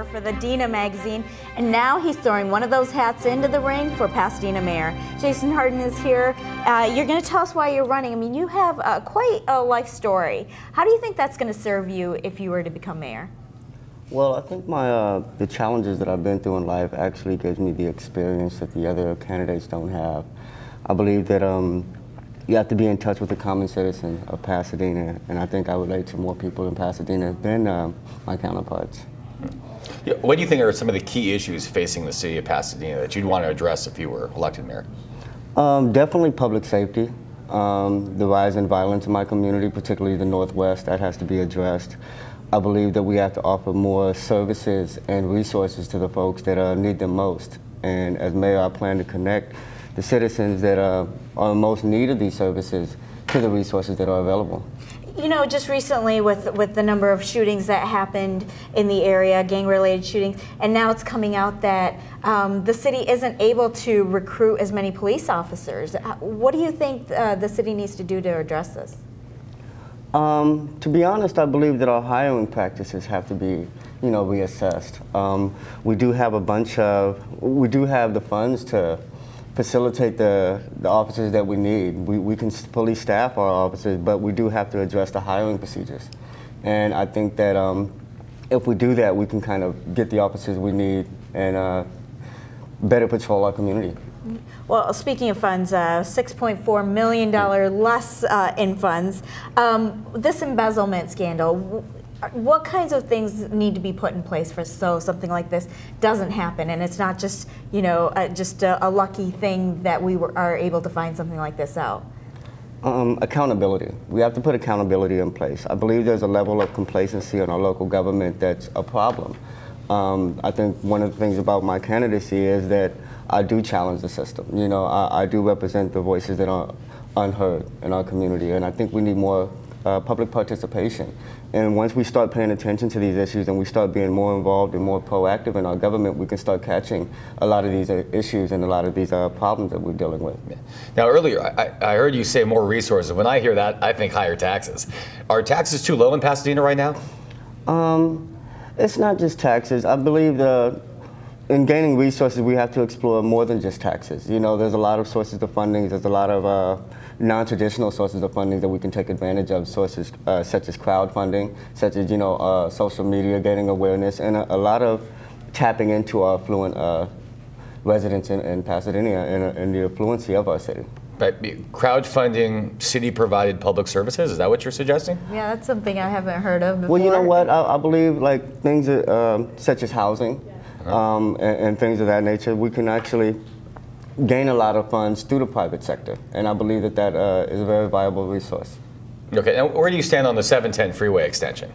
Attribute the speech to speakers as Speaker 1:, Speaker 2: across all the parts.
Speaker 1: for the Dina magazine, and now he's throwing one of those hats into the ring for Pasadena Mayor. Jason Hardin is here. You're going to tell us why you're running. I mean, you have quite a life story. How do you think that's going to serve you if you were to become mayor?
Speaker 2: Well, I think the challenges that I've been through in life actually gives me the experience that the other candidates don't have. I believe that you have to be in touch with the common citizen of Pasadena, and I think I relate to more people in Pasadena than my counterparts.
Speaker 3: Yeah, what do you think are some of the key issues facing the city of Pasadena that you'd want to address if you were elected mayor?
Speaker 2: Definitely public safety. The rise in violence in my community, particularly the Northwest, that has to be addressed. I believe that we have to offer more services and resources to the folks that need them most. And as mayor, I plan to connect the citizens that are in most need of these services to the resources that are available.
Speaker 1: You know, just recently with the number of shootings that happened in the area, gang-related shootings, and now it's coming out that the city isn't able to recruit as many police officers. What do you think the city needs to do to address this?
Speaker 2: To be honest, I believe that our hiring practices have to be, reassessed. We do have the funds to facilitate the officers that we need. We can fully staff our officers, but we do have to address the hiring procedures. And I think that if we do that, we can kind of get the officers we need and better patrol our community.
Speaker 1: Well, speaking of funds, $6.4 million less in funds. This embezzlement scandal, what kinds of things need to be put in place so something like this doesn't happen, and it's not just just a lucky thing that we are able to find something like this out?
Speaker 2: Accountability. We have to put accountability in place. I believe there's a level of complacency in our local government that's a problem. I think one of the things about my candidacy is that I do challenge the system. I do represent the voices that are unheard in our community, and I think we need more public participation. And once we start paying attention to these issues and we start being more involved and more proactive in our government, we can start catching a lot of these issues and a lot of these problems that we're dealing with.
Speaker 3: Yeah. Now, earlier, I heard you say more resources. When I hear that, I think higher taxes. Are taxes too low in Pasadena right now?
Speaker 2: It's not just taxes. I believe in gaining resources, we have to explore more than just taxes. There's a lot of sources of funding. There's a lot of non-traditional sources of funding that we can take advantage of, sources such as crowdfunding, such as, social media, gaining awareness, and a lot of tapping into our affluent residents in Pasadena and the affluency of our city.
Speaker 3: Right. Crowdfunding city-provided public services, is that what you're suggesting?
Speaker 1: Yeah, that's something I haven't heard of before.
Speaker 2: Well, you know what? I believe things such as housing and things of that nature, we can actually gain a lot of funds through the private sector, and I believe that is a very viable resource.
Speaker 3: Okay, now where do you stand on the 710 freeway extension?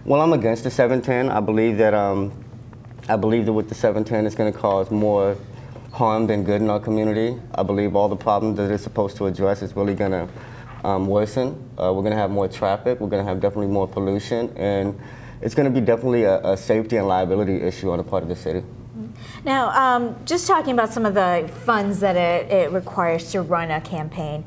Speaker 2: Well, I'm against the 710. I believe that with the 710, it's going to cause more harm than good in our community. I believe all the problems that it's supposed to address is really going to worsen. We're going to have more traffic. We're going to have definitely more pollution, and it's going to be definitely a safety and liability issue on the part of the city.
Speaker 1: Now, just talking about some of the funds that it requires to run a campaign,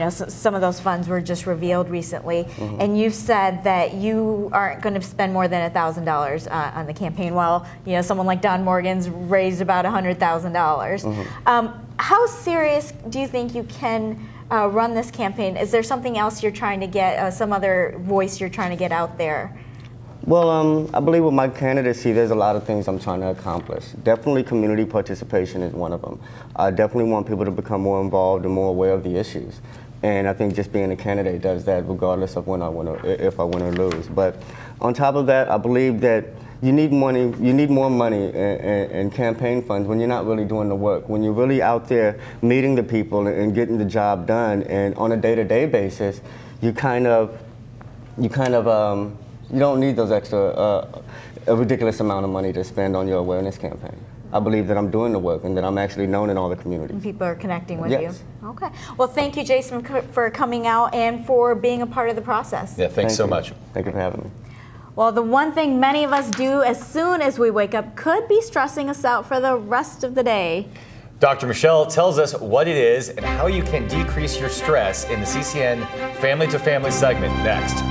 Speaker 1: some of those funds were just revealed recently, and you've said that you aren't going to spend more than $1,000 on the campaign, while someone like Don Morgan's raised about $100,000. How serious do you think you can run this campaign? Is there something else you're trying to get, some other voice you're trying to get out there?
Speaker 2: Well, I believe with my candidacy, there's a lot of things I'm trying to accomplish. Definitely community participation is one of them. I definitely want people to become more involved and more aware of the issues. And I think just being a candidate does that regardless of if I win or lose. But on top of that, I believe that you need money. You need more money and campaign funds when you're not really doing the work. When you're really out there meeting the people and getting the job done, and on a day-to-day basis, you don't need those extra, a ridiculous amount of money to spend on your awareness campaign. I believe that I'm doing the work and that I'm actually known in all the communities.
Speaker 1: And people are connecting with
Speaker 2: yes.
Speaker 1: you. Okay. Well, thank you, Jason, for coming out and for being a part of the process.
Speaker 3: Yeah, thanks so much.
Speaker 2: Thank you for having me.
Speaker 1: Well, the one thing many of us do as soon as we wake up could be stressing us out for the rest of the day.
Speaker 3: Dr. Michelle tells us what it is and how you can decrease your stress in the CCN Family to Family segment next.